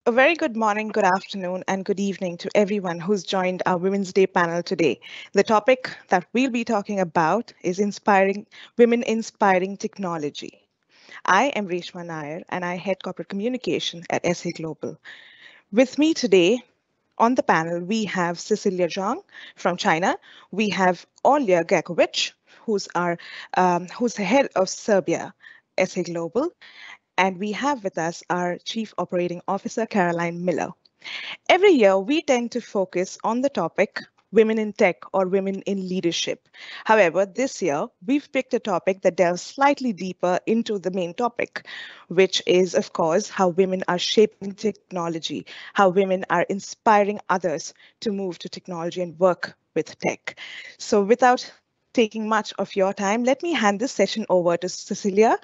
A very good morning, good afternoon, and good evening to everyone who's joined our Women's Day panel today. The topic that we'll be talking about is inspiring women inspiring technology. I am Reshma Nair and I head corporate communication at sa.global. With me today on the panel, we have Cecilia Zhang from China. We have Olya Gakovic, who's the head of Serbia, SA Global, and we have with us our Chief Operating Officer, Caroline Miller. Every year, we tend to focus on the topic women in tech or women in leadership. However, this year, we've picked a topic that delves slightly deeper into the main topic, which is, of course, how women are shaping technology, how women are inspiring others to move to technology and work with tech. So, without taking much of your time, let me hand this session over to Cecilia,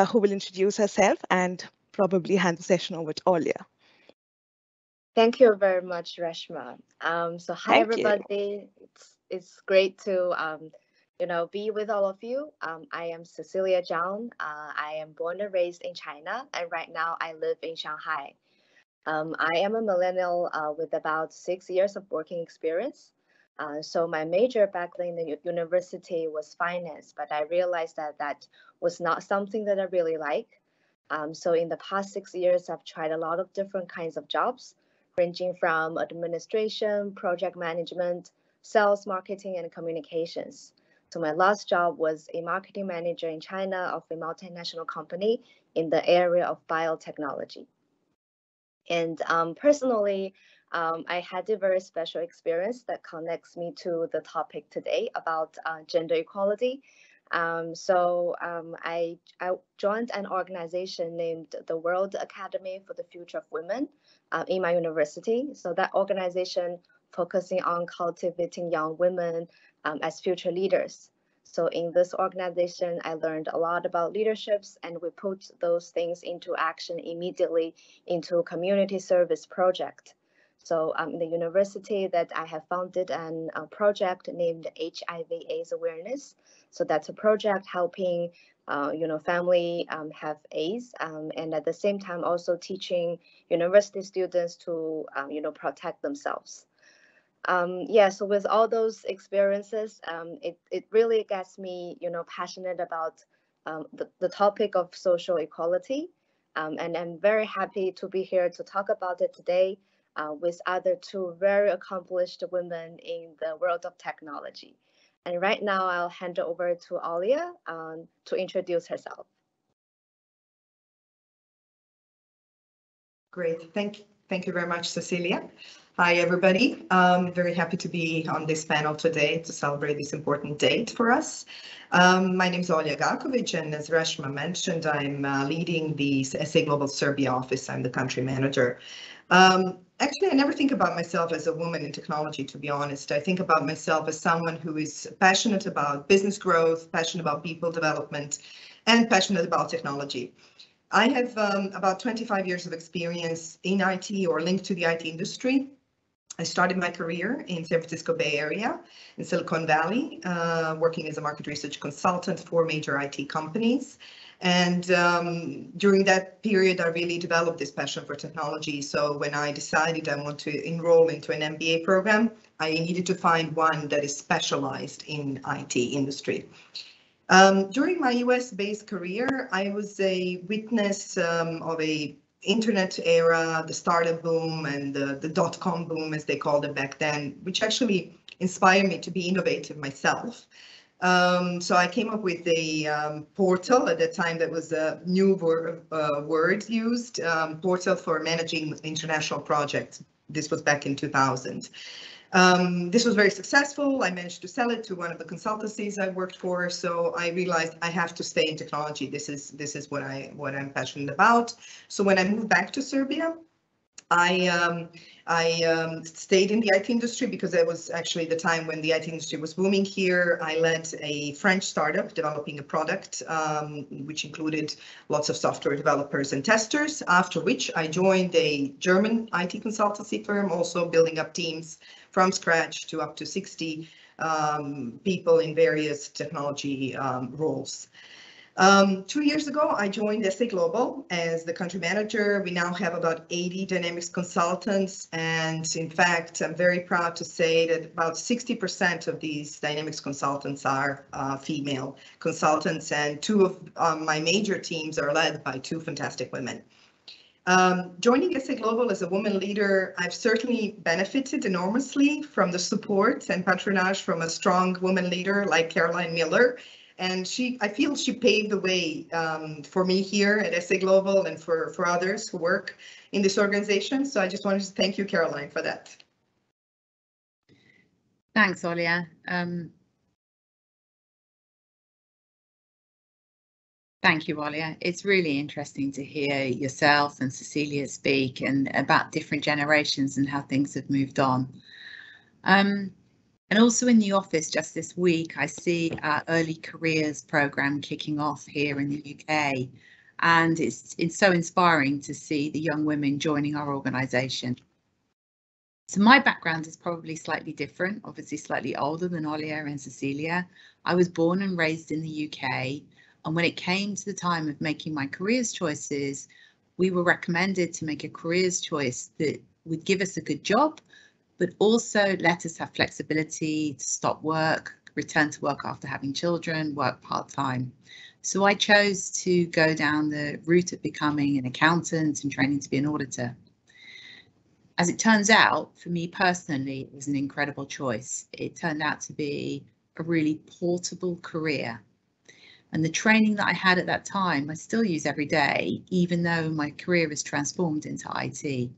who will introduce herself and probably hand the session over to Olya. Thank you very much, Reshma. Hi Thank you. everybody. It's great to be with all of you. I am Cecilia Zhang. I am born and raised in China, and right now I live in Shanghai. I am a millennial with about 6 years of working experience. So my major back in the university was finance, but I realized that that was not something that I really like. So in the past 6 years, I've tried a lot of different kinds of jobs, ranging from administration, project management, sales, marketing, and communications. So my last job was a marketing manager in China of a multinational company in the area of biotechnology. And personally, I had a very special experience that connects me to the topic today about gender equality. I joined an organization named the World Academy for the Future of Women in my university. So that organization focusing on cultivating young women as future leaders. So in this organization, I learned a lot about leaderships, and we put those things into action immediately into a community service project. So in the university that I have founded a project named HIV/AIDS awareness. So that's a project helping, family have AIDS, and at the same time also teaching university students to, protect themselves. So with all those experiences, it really gets me, passionate about the topic of social equality. And I'm very happy to be here to talk about it today with other two very accomplished women in the world of technology. And right now, I'll hand it over to Alia to introduce herself. Great. Thank you very much, Cecilia. Hi, everybody. Very happy to be on this panel today to celebrate this important date for us. My name is Olya Gakovic, and as Reshma mentioned, I'm leading the sa.global Serbia office. I'm the country manager. Actually, I never think about myself as a woman in technology, to be honest. I think about myself as someone who is passionate about business growth, passionate about people development, and passionate about technology. I have about 25 years of experience in IT or linked to the IT industry. I started my career in San Francisco Bay Area, in Silicon Valley, working as a market research consultant for major IT companies. And during that period, I really developed this passion for technology. So when I decided I want to enroll into an MBA program, I needed to find one that is specialized in IT industry. During my US-based career, I was a witness of a internet era, the startup boom and the dot-com boom, as they called it back then, which actually inspired me to be innovative myself. So I came up with a portal at that time that was a new word used, portal for managing international projects. This was back in 2000. This was very successful. I managed to sell it to one of the consultancies I worked for. So I realized I have to stay in technology. This is what I'm passionate about. So when I moved back to Serbia, I stayed in the IT industry because that was actually the time when the IT industry was booming here. I led a French startup developing a product, which included lots of software developers and testers, after which I joined a German IT consultancy firm, also building up teams from scratch to up to 60 people in various technology roles. 2 years ago, I joined sa.global as the country manager. We now have about 80 dynamics consultants. And in fact, I'm very proud to say that about 60% of these dynamics consultants are female consultants. And two of my major teams are led by two fantastic women. Joining sa.global as a woman leader, I've certainly benefited enormously from the support and patronage from a strong woman leader like Caroline Miller. And I feel she paved the way for me here at sa.global and for others who work in this organization. So I just wanted to thank you, Caroline, for that. Thanks, Olya. Thank you, Olya. It's really interesting to hear yourself and Cecilia speak and about different generations and how things have moved on. And also in the office just this week, I see our early careers program kicking off here in the UK. And it's so inspiring to see the young women joining our organisation. So my background is probably slightly different, obviously slightly older than Olya and Cecilia. I was born and raised in the UK. And when it came to the time of making my careers choices, we were recommended to make a careers choice that would give us a good job, but also let us have flexibility to stop work, return to work after having children, work part-time. So I chose to go down the route of becoming an accountant and training to be an auditor. As it turns out, for me personally, it was an incredible choice. It turned out to be a really portable career. And the training that I had at that time, I still use every day, even though my career has transformed into IT.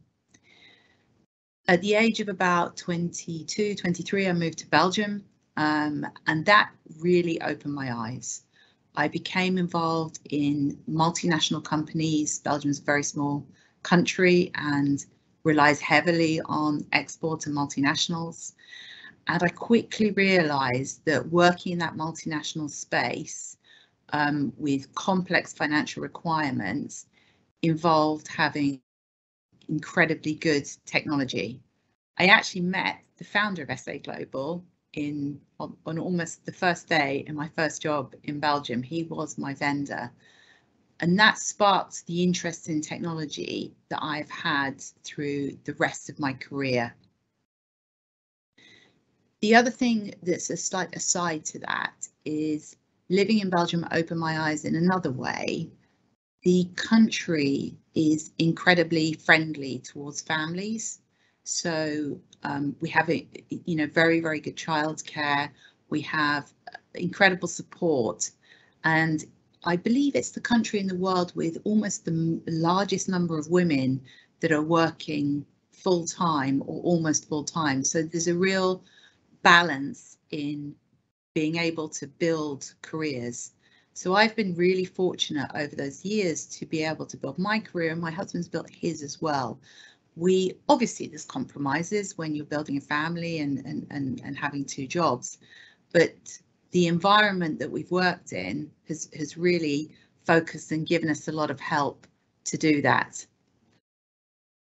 At the age of about 22, 23, I moved to Belgium, and that really opened my eyes. I became involved in multinational companies. Belgium's a very small country and relies heavily on export and multinationals. And I quickly realized that working in that multinational space with complex financial requirements involved having incredibly good technology. I actually met the founder of sa.global on almost the first day in my first job in Belgium. He was my vendor. And that sparked the interest in technology that I've had through the rest of my career. The other thing that's a slight aside to that is living in Belgium opened my eyes in another way. The country is incredibly friendly towards families. So we have very, very good childcare. We have incredible support. And I believe it's the country in the world with almost the largest number of women that are working full time or almost full time. So there's a real balance in being able to build careers. So I've been really fortunate over those years to be able to build my career, and my husband's built his as well. Obviously there's compromises when you're building a family and having two jobs, but the environment that we've worked in has really focused and given us a lot of help to do that.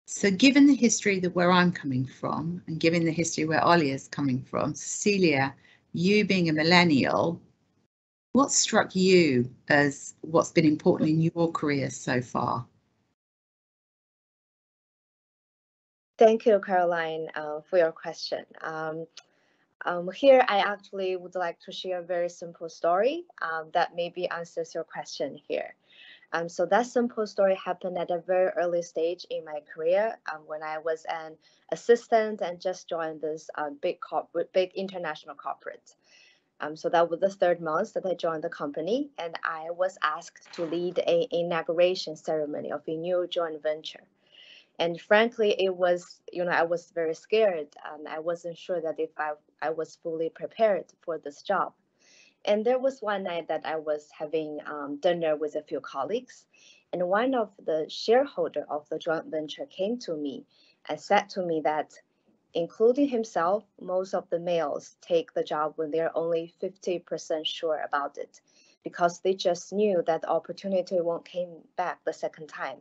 So given the history that where I'm coming from and given the history where Alia is coming from, Cecilia, you being a millennial, what struck you as what's been important in your career so far? Thank you, Caroline, for your question. Here, I actually would like to share a very simple story that maybe answers your question here. So that simple story happened at a very early stage in my career when I was an assistant and just joined this big international corporate. So that was the 3rd month that I joined the company, and I was asked to lead an inauguration ceremony of a new joint venture. And frankly, it was, I was very scared, and I wasn't sure that if I was fully prepared for this job. And there was one night that I was having dinner with a few colleagues, and one of the shareholder of the joint venture came to me and said to me that, including himself, most of the males take the job when they're only 50% sure about it, because they just knew that the opportunity won't come back the second time.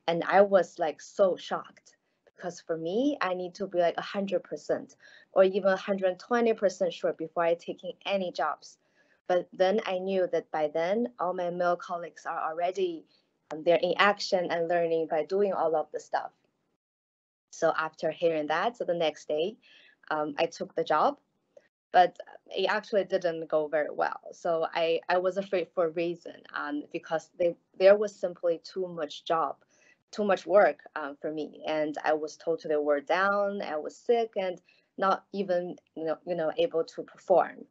And I was like so shocked, because for me, I need to be like 100% or even 120% sure before I taking any jobs. But then I knew that by then, all my male colleagues are already they're in action and learning by doing all of the stuff. So after hearing that, so the next day, I took the job, but it actually didn't go very well. So I was afraid for a reason, because there was simply too much work for me, and I was totally wore down. I was sick and not even able to perform.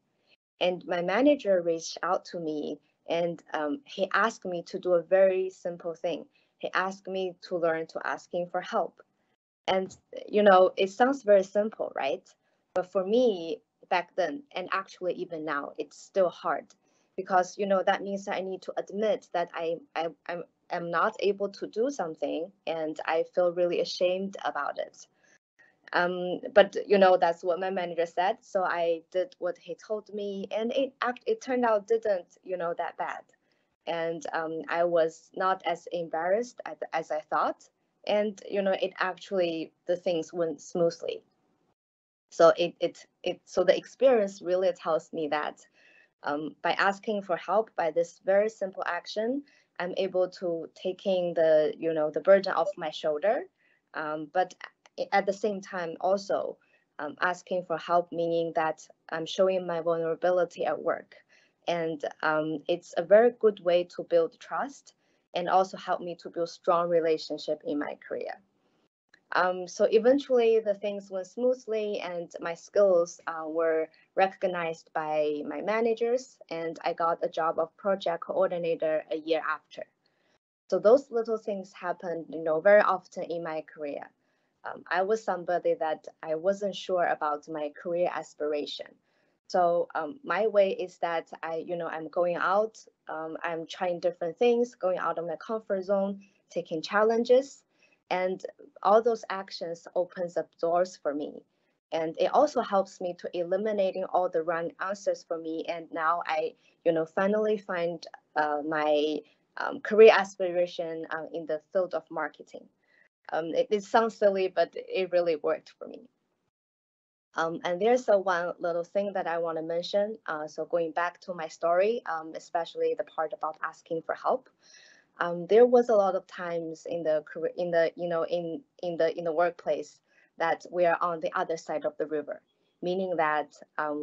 And my manager reached out to me, and he asked me to do a very simple thing. He asked me to learn to asking for help. And it sounds very simple, right? But for me back then, and actually even now, it's still hard, because that means that I need to admit that I'm not able to do something, and I feel really ashamed about it. But that's what my manager said, so I did what he told me, and it turned out didn't that bad. And I was not as embarrassed as I thought, and it actually, the things went smoothly. So so the experience really tells me that by asking for help, by this very simple action, I'm able to taking the burden off my shoulder. But at the same time, also asking for help, meaning that I'm showing my vulnerability at work. And it's a very good way to build trust, and also help me to build strong relationship in my career. So eventually the things went smoothly, and my skills were recognized by my managers, and I got a job of project coordinator a year after. So those little things happened, very often in my career. I was somebody that I wasn't sure about my career aspiration. So my way is that I'm going out, I'm trying different things, going out of my comfort zone, taking challenges, and all those actions opens up doors for me. And it also helps me to eliminating all the wrong answers for me. And now I, finally find my career aspiration in the field of marketing. It sounds silly, but it really worked for me. And there's one little thing that I want to mention. So going back to my story, especially the part about asking for help. There was a lot of times in the workplace that we are on the other side of the river, meaning that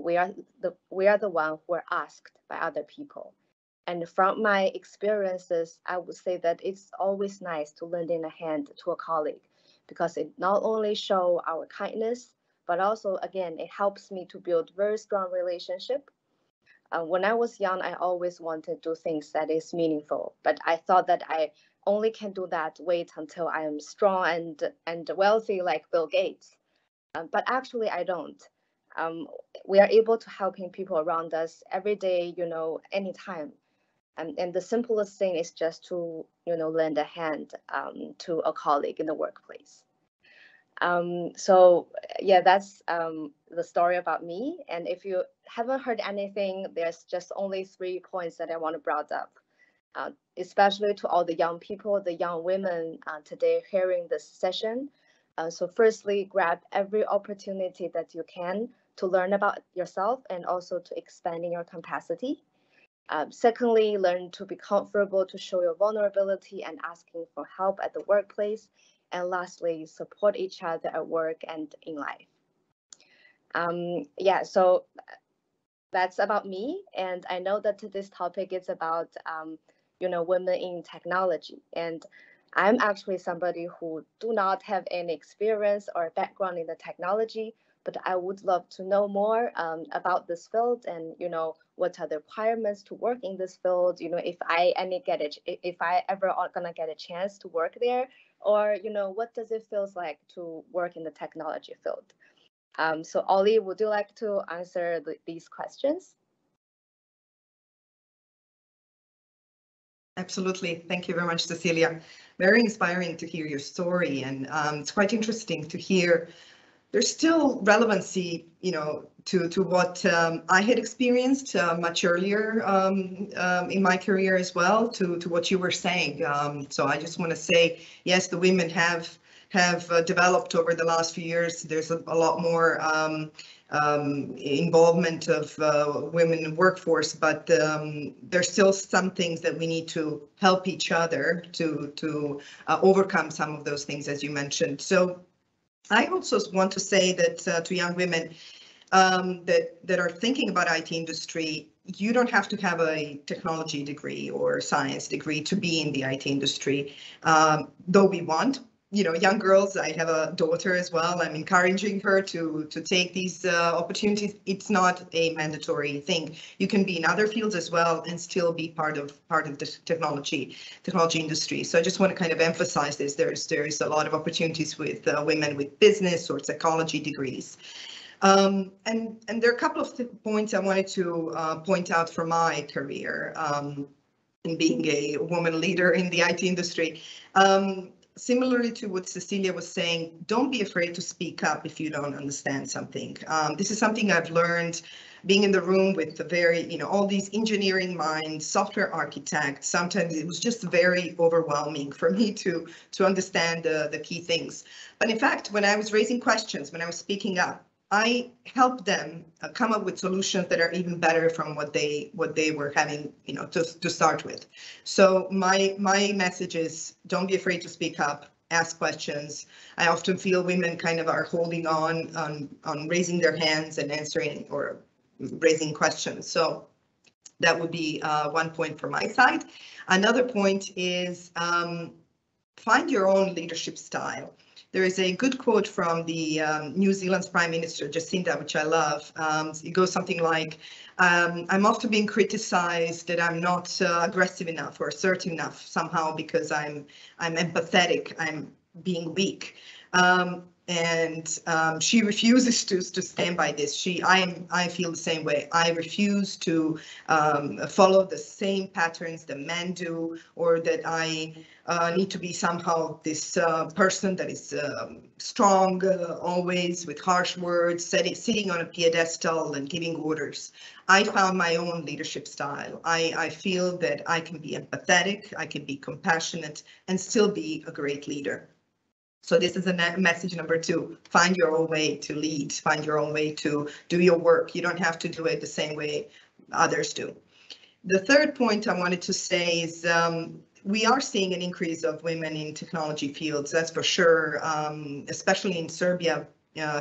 we are the one who are asked by other people. And from my experiences, I would say that it's always nice to lend in a hand to a colleague, because it not only show our kindness, but also, again, it helps me to build very strong relationship. When I was young, I always wanted to do things that is meaningful, but I thought that I only can do that, wait until I am strong and wealthy like Bill Gates. But actually, I don't. We are able to helping people around us every day, anytime. And the simplest thing is just to, lend a hand to a colleague in the workplace. So yeah, that's the story about me. And if you haven't heard anything, there's just only 3 points that I want to bring up, especially to all the young people, the young women today hearing this session. So firstly, grab every opportunity that you can to learn about yourself and also to expanding your capacity. Secondly, learn to be comfortable to show your vulnerability and asking for help at the workplace. And lastly, support each other at work and in life. Yeah, so that's about me. And I know that this topic is about, women in technology. And I'm actually somebody who do not have any experience or background in the technology, but I would love to know more about this field, and what are the requirements to work in this field. If I ever are gonna get a chance to work there, or what does it feels like to work in the technology field. So Ollie, would you like to answer these questions? Absolutely. Thank you very much, Cecilia. Very inspiring to hear your story, and it's quite interesting to hear there's still relevancy, to what I had experienced much earlier in my career as well, to what you were saying. So I just want to say, yes, the women have have developed over the last few years. There's a lot more involvement of women in the workforce, but there's still some things that we need to help each other to overcome some of those things, as you mentioned. So I also want to say that to young women that are thinking about IT industry, you don't have to have a technology degree or science degree to be in the IT industry, though we want. You know, young girls, I have a daughter as well. I'm encouraging her to take these opportunities. It's not a mandatory thing. You can be in other fields as well and still be part of the technology industry. So I just want to kind of emphasize this. There's a lot of opportunities with women with business or psychology degrees. And there are a couple of points I wanted to point out from my career in being a woman leader in the IT industry. Similarly to what Cecilia was saying, don't be afraid to speak up if you don't understand something. This is something I've learned being in the room with the very, you know, all these engineering minds, software architects. Sometimes it was just very overwhelming for me to understand the key things. But in fact, when I was raising questions, when I was speaking up, I helped them come up with solutions that are even better from what they were having, you know, to start with. So my message is, don't be afraid to speak up, ask questions. I often feel women kind of are holding on raising their hands and answering or raising questions. So that would be one point from my side. Another point is find your own leadership style. There is a good quote from the New Zealand's Prime Minister, Jacinda, which I love. It goes something like, I'm often being criticized that I'm not aggressive enough or assertive enough somehow because I'm empathetic, I'm being weak. And she refuses to stand by this. I feel the same way. I refuse to follow the same patterns that men do, or that I need to be somehow this person that is strong always with harsh words, sitting on a pedestal and giving orders. I found my own leadership style. I feel that I can be empathetic, I can be compassionate, and still be a great leader. So this is a message number 2. Find your own way to lead. Find your own way to do your work. You don't have to do it the same way others do. The third point I wanted to say is we are seeing an increase of women in technology fields. That's for sure, especially in Serbia.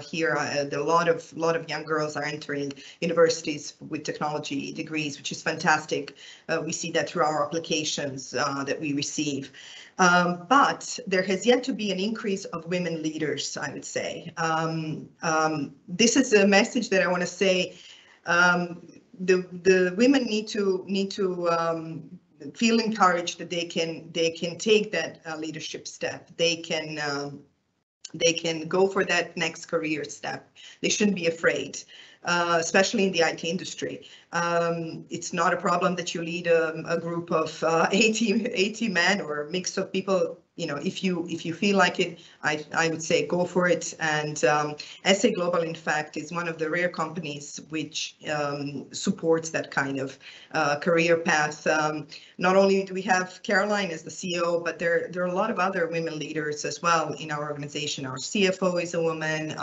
Here, a lot of young girls are entering universities with technology degrees, which is fantastic. We see that through our applications that we receive. But there has yet to be an increase of women leaders, I would say. This is a message that I want to say. The women need to feel encouraged that they can take that leadership step. They can go for that next career step. They shouldn't be afraid, especially in the IT industry. It's not a problem that you lead a group of 80 men or a mix of people. You know, if you feel like it, I would say go for it. And sa.global, in fact, is one of the rare companies which supports that kind of career path. Not only do we have Caroline as the CEO, but there are a lot of other women leaders as well in our organization. Our CFO is a woman,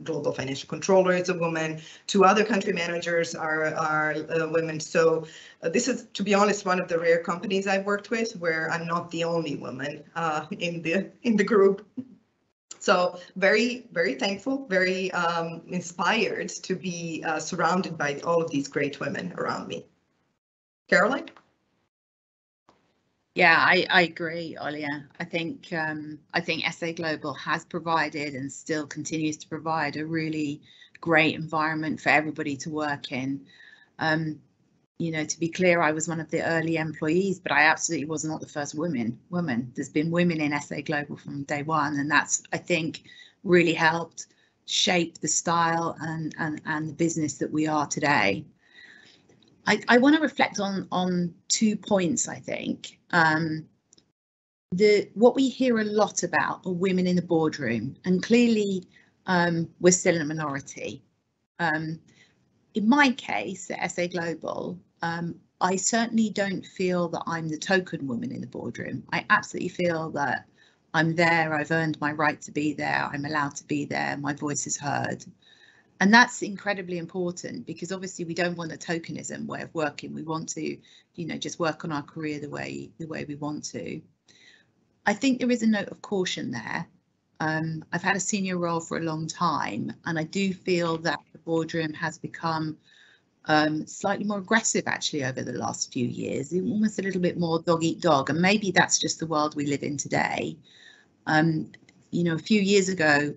global financial controller is a woman, 2 other country managers are women. So this is, to be honest, one of the rare companies I've worked with where I'm not the only woman in the group. So very, very thankful, very inspired to be surrounded by all of these great women around me. Caroline? Yeah, I agree, Olya. I think sa.global has provided and still continues to provide a really great environment for everybody to work in. You know, to be clear, I was one of the early employees, but I absolutely was not the first woman. There's been women in sa.global from day one, and that's, I think, really helped shape the style and the business that we are today. I want to reflect on 2 points, I think. What we hear a lot about are women in the boardroom, and clearly we're still in a minority. In my case at sa.global, I certainly don't feel that I'm the token woman in the boardroom. I absolutely feel that I'm there, I've earned my right to be there, I'm allowed to be there, my voice is heard. And that's incredibly important, because obviously we don't want a tokenism way of working. We want to, just work on our career the way we want to. I think there is a note of caution there. I've had a senior role for a long time, and I do feel that the boardroom has become slightly more aggressive actually over the last few years, almost a little bit more dog eat dog, and maybe that's just the world we live in today. A few years ago,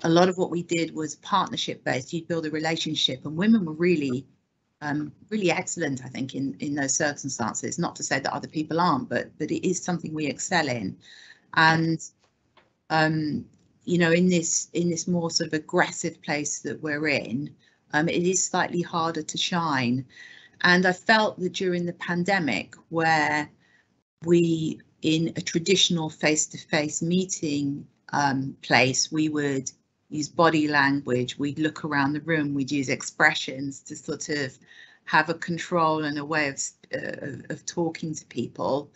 a lot of what we did was partnership based. You'd build a relationship, and women were really excellent, I think, in those circumstances. Not to say that other people aren't, but it is something we excel in. And in this more sort of aggressive place that we're in, it is slightly harder to shine. And I felt that during the pandemic, where we, in a traditional face-to-face meeting place, we would use body language, we'd look around the room, we'd use expressions to sort of have a control and a way of talking to people.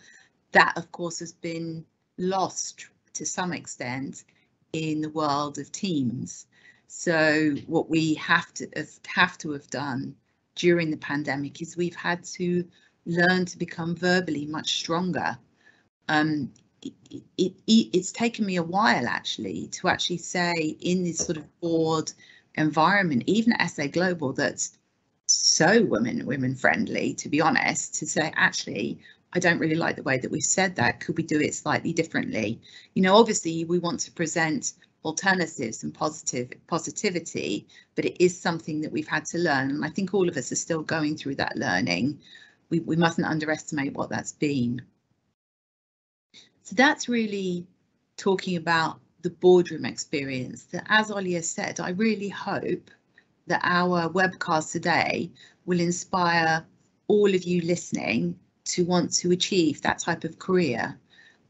That, of course, has been lost to some extent in the world of Teams. So what we have to have done during the pandemic is we've had to learn to become verbally much stronger. It's taken me a while actually to say, in this sort of board environment, even at sa.global, that's so women friendly, to be honest, to say, actually, I don't really like the way that we've said that. Could we do it slightly differently? Obviously we want to present alternatives and positivity, but it is something that we've had to learn. And I think all of us are still going through that learning. We mustn't underestimate what that's been. So that's really talking about the boardroom experience. That, as Olya said, I really hope that our webcast today will inspire all of you listening to want to achieve that type of career.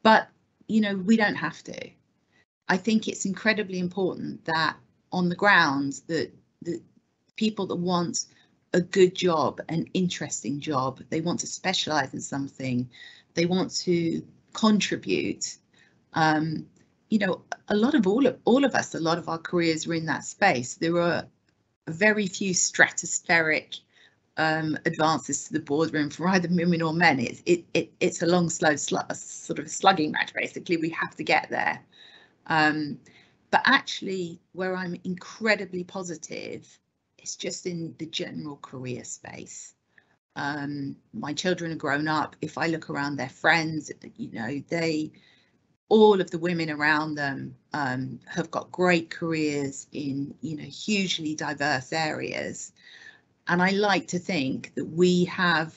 But, we don't have to. I think it's incredibly important that on the ground, that the people that want a good job, an interesting job, they want to specialize in something, they want to contribute. A lot of all of us, a lot of our careers are in that space. There are very few stratospheric advances to the boardroom for either women or men. It's a long, slow, sort of a slugging match. Basically, we have to get there. But actually, where I'm incredibly positive, it's just in the general career space. My children are grown up. If I look around their friends, all of the women around them have got great careers in, hugely diverse areas. And I like to think that we have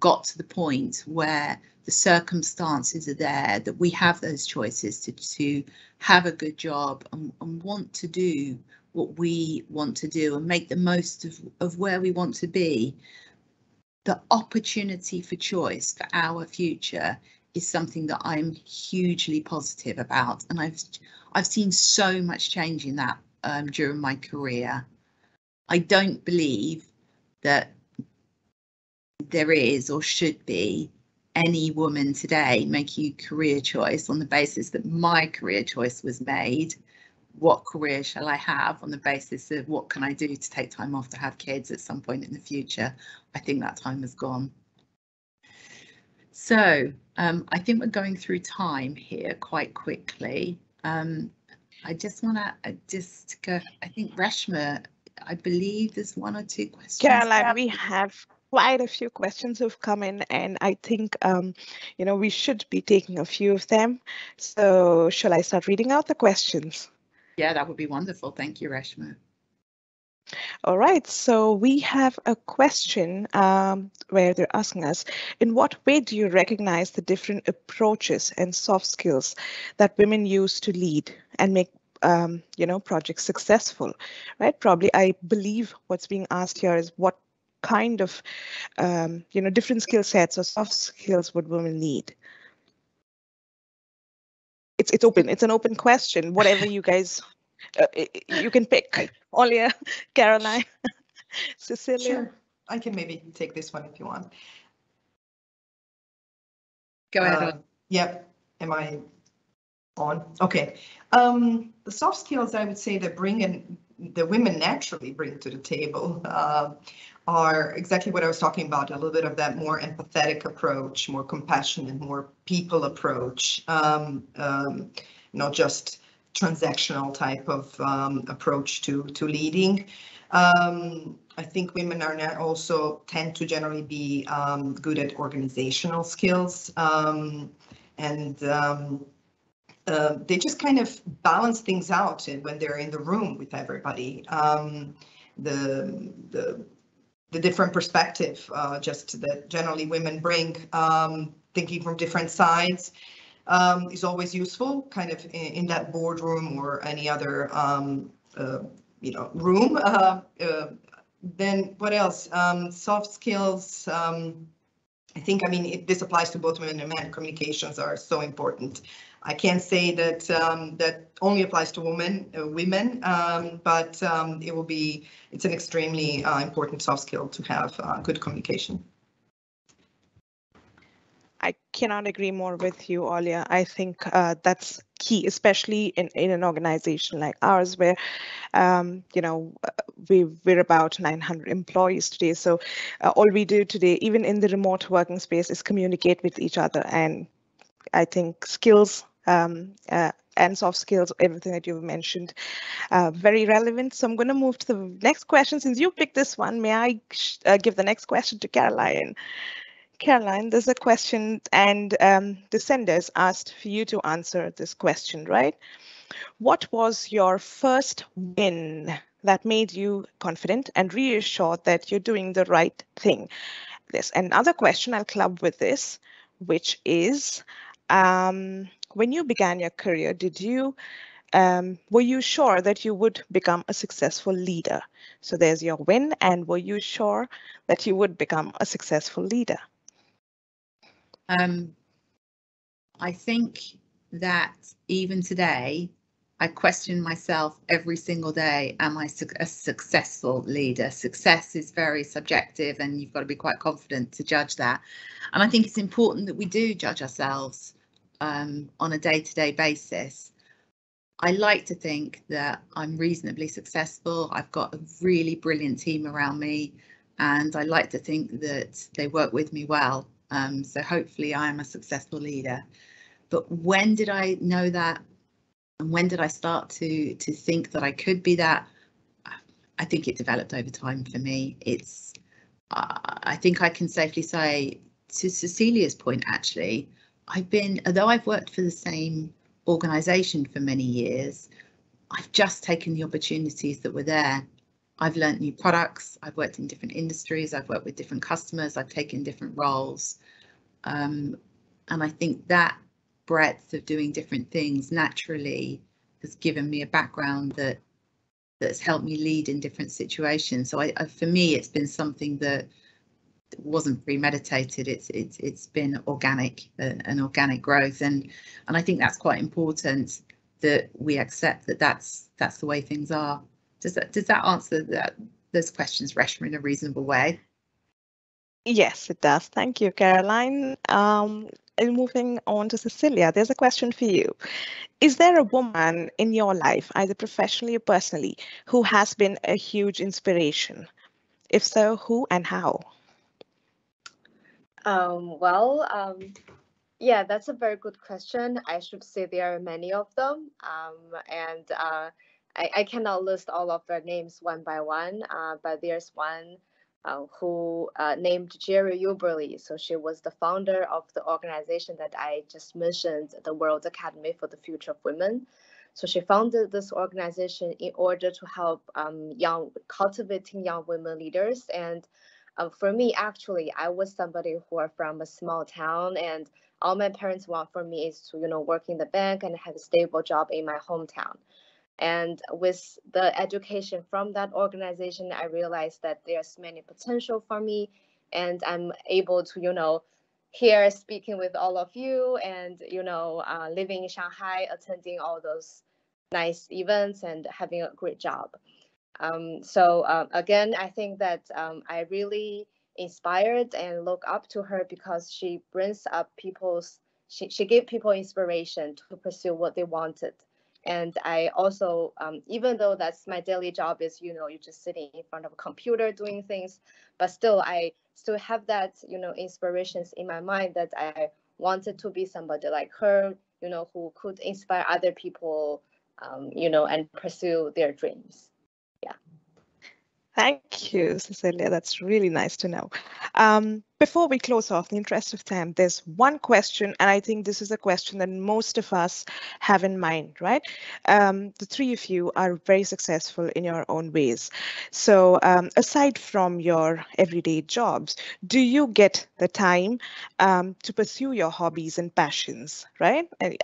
got to the point where the circumstances are there, that we have those choices to have a good job and want to do what we want to do and make the most of where we want to be. The opportunity for choice for our future is something that I'm hugely positive about, and I've seen so much change in that during my career. I don't believe that there is or should be any woman today making a career choice on the basis that my career choice was made. What career shall I have on the basis of what can I do to take time off to have kids at some point in the future? I think that time has gone. So I think we're going through time here quite quickly. I just want to go, I think Reshma, I believe there's one or two questions. Caroline, we have quite a few questions have come in, and I think, we should be taking a few of them. So shall I start reading out the questions? Yeah, that would be wonderful. Thank you, Reshma. All right, so we have a question where they're asking us, in what way do you recognize the different approaches and soft skills that women use to lead and make projects successful, right? Probably, I believe what's being asked here is what kind of, different skill sets or soft skills would women need? It's open. It's an open question. Whatever you guys, you can pick. Olya, Caroline, Cecilia. Sure, I can maybe take this one if you want. Go ahead. Yep. Am I? On. Okay. The soft skills I would say that the women naturally bring to the table are exactly what I was talking about, a little bit of that more empathetic approach, more compassionate, more people approach, not just transactional type of approach to leading. I think women are now also tend to generally be good at organizational skills, and they just kind of balance things out when they're in the room with everybody. The different perspective, just that generally women bring, thinking from different sides, is always useful, kind of in that boardroom or any other, room. Then what else? Soft skills. I think, I mean, this applies to both women and men. Communications are so important. I can't say that that only applies to women, but it's an extremely important soft skill to have good communication. I cannot agree more with you, Olya. I think that's key, especially in an organization like ours, where we're about 900 employees today. So all we do today, even in the remote working space, is communicate with each other. And I think skills and soft skills, everything that you've mentioned, very relevant. So I'm going to move to the next question. Since you picked this one, may I give the next question to Caroline? Caroline, there's a question, and the senders asked for you to answer this question, right? What was your first win that made you confident and reassured that you're doing the right thing? There's another question I'll club with this, which is, when you began your career, were you sure that you would become a successful leader? So there's your win, and were you sure that you would become a successful leader? I think that even today, I question myself every single day, am I a successful leader? Success is very subjective, and you've got to be quite confident to judge that. And I think it's important that we do judge ourselves on a day-to-day basis. I like to think that I'm reasonably successful. I've got a really brilliant team around me, and I like to think that they work with me well. So hopefully I am a successful leader. But when did I know that? And when did I start to think that I could be that? I think it developed over time for me. I think I can safely say, to Cecilia's point, actually, although I've worked for the same organisation for many years, I've just taken the opportunities that were there. I've learnt new products, I've worked in different industries, I've worked with different customers, I've taken different roles. And I think that breadth of doing different things naturally has given me a background that's helped me lead in different situations. So for me, it's been something that wasn't premeditated. It's been organic, an organic growth, and I think that's quite important, that we accept that that's the way things are. Does that answer those questions, Reshma, in a reasonable way? Yes, it does. Thank you, Caroline. And moving on to Cecilia, there's a question for you. Is there a woman in your life, either professionally or personally, who has been a huge inspiration? If so, who and how? Yeah, that's a very good question. I should say there are many of them, and I cannot list all of their names one by one, but there's one who named Jerry Uberly. So she was the founder of the organization that I just mentioned, the World Academy for the Future of Women. So she founded this organization in order to help cultivating young women leaders. And for me, actually, I was somebody who are from a small town, and all my parents want for me is to, work in the bank and have a stable job in my hometown. And with the education from that organization, I realized that there's many potential for me, and I'm able to, here speaking with all of you, and living in Shanghai, attending all those nice events and having a great job. Again, I think that I really inspired and look up to her because she brings up people's she gave people inspiration to pursue what they wanted. And I also, even though that's my daily job is, you're just sitting in front of a computer doing things, but still I still have that, inspirations in my mind that I wanted to be somebody like her, who could inspire other people, and pursue their dreams. Yeah. Thank you, Cecilia. That's really nice to know. Before we close off, in the interest of time, there's one question, and I think this is a question that most of us have in mind, right? The three of you are very successful in your own ways. So aside from your everyday jobs, do you get the time to pursue your hobbies and passions, right? And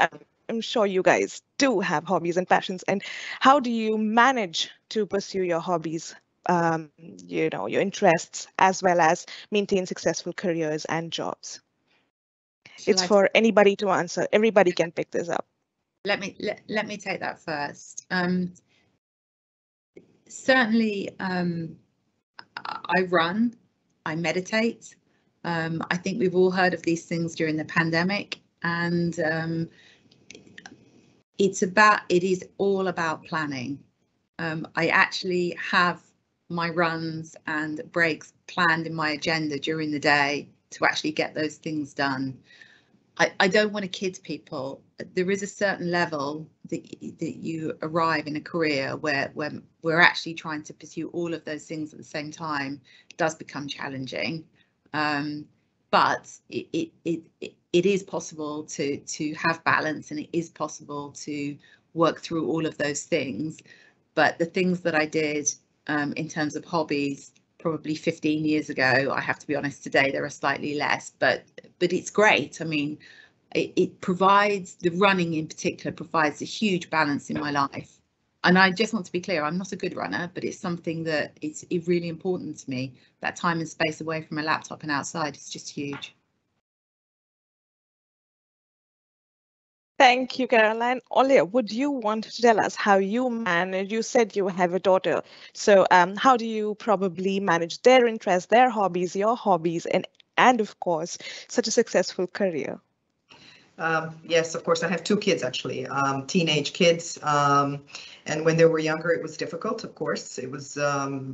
I'm sure you guys do have hobbies and passions. And how do you manage to pursue your hobbies, your interests, as well as maintain successful careers and jobs? It's for anybody to answer. Everybody can pick this up. Let me take that first. Certainly, I run, I meditate. I think we've all heard of these things during the pandemic, and it is all about planning. I actually have my runs and breaks planned in my agenda during the day to actually get those things done. I don't want to kid people. There is a certain level that you arrive in a career where we're actually trying to pursue all of those things at the same time. It does become challenging, but it is possible to have balance, and it is possible to work through all of those things. But the things that I did in terms of hobbies probably 15 years ago, I have to be honest, today there are slightly less, but it's great. I mean, it provides, the running in particular provides a huge balance in my life. And I just want to be clear, I'm not a good runner, but it's something that it's really important to me. That time and space away from a laptop and outside is just huge. Thank you, Caroline. Olya, would you want to tell us how you manage? You said you have a daughter. So how do you probably manage their interests, their hobbies, your hobbies, and of course, such a successful career? Yes, of course. I have two kids, actually, teenage kids. And when they were younger, it was difficult, of course. It was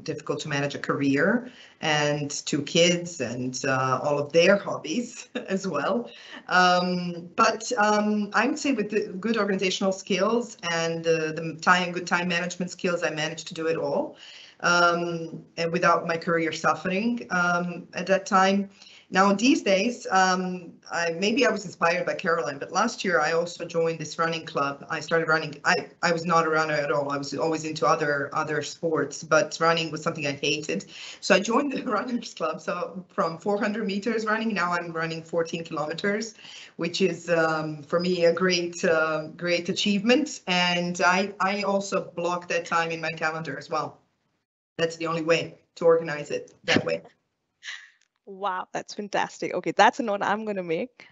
difficult to manage a career and two kids and all of their hobbies as well. But I would say with the good organizational skills and the good time management skills, I managed to do it all, and without my career suffering at that time. Now, these days, maybe I was inspired by Caroline, but last year I also joined this running club. I started running. I was not a runner at all. I was always into other sports, but running was something I hated. So I joined the runners club. So from 400 meters running, now I'm running 14 kilometers, which is for me a great achievement. And I also block that time in my calendar as well. That's the only way to organize it that way. Wow, that's fantastic. Okay, that's a note I'm going to make.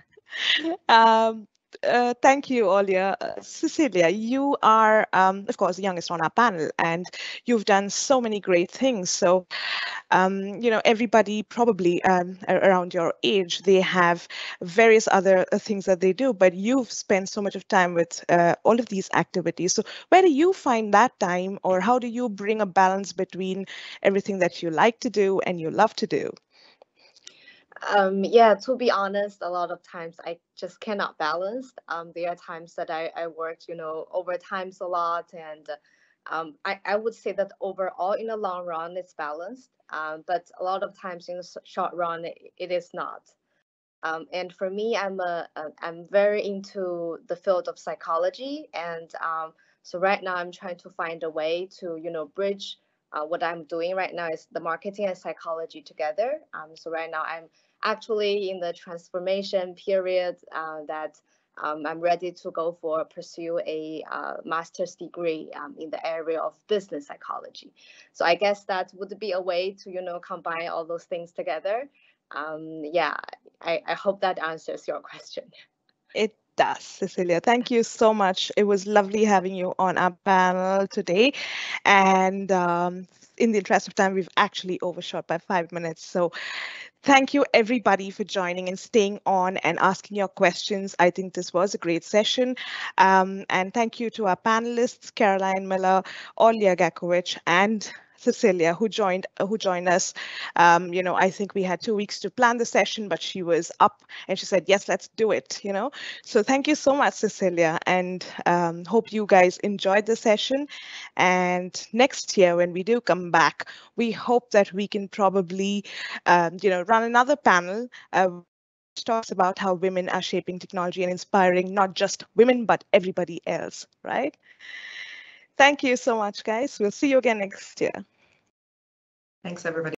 Thank you, Olya. Cecilia, you are, of course, the youngest on our panel, and you've done so many great things. So, everybody probably around your age, they have various other things that they do, but you've spent so much of time with all of these activities. So where do you find that time, or how do you bring a balance between everything that you like to do and you love to do? Yeah, to be honest, a lot of times I just cannot balance. There are times that I worked, overtimes a lot, and I would say that overall in the long run it's balanced, but a lot of times in the short run it is not. And for me, I'm very into the field of psychology, and so right now I'm trying to find a way to bridge what I'm doing right now is the marketing and psychology together. So right now I'm actually in the transformation period that I'm ready to pursue a master's degree in the area of business psychology. So I guess that would be a way to combine all those things together. Yeah, I hope that answers your question. It does, Cecilia. Thank you so much. It was lovely having you on our panel today. And in the interest of time, we've actually overshot by 5 minutes. So Thank you, everybody, for joining and staying on and asking your questions. I think this was a great session. And thank you to our panelists, Caroline Miller, Olya Gakovic, and Cecilia, who joined us. I think we had 2 weeks to plan the session, but she was up and she said, "Yes, let's do it." So thank you so much, Cecilia, and hope you guys enjoyed the session. And next year, when we do come back, we hope that we can probably run another panel which talks about how women are shaping technology and inspiring not just women, but everybody else, right? Thank you so much, guys. We'll see you again next year. Thanks, everybody.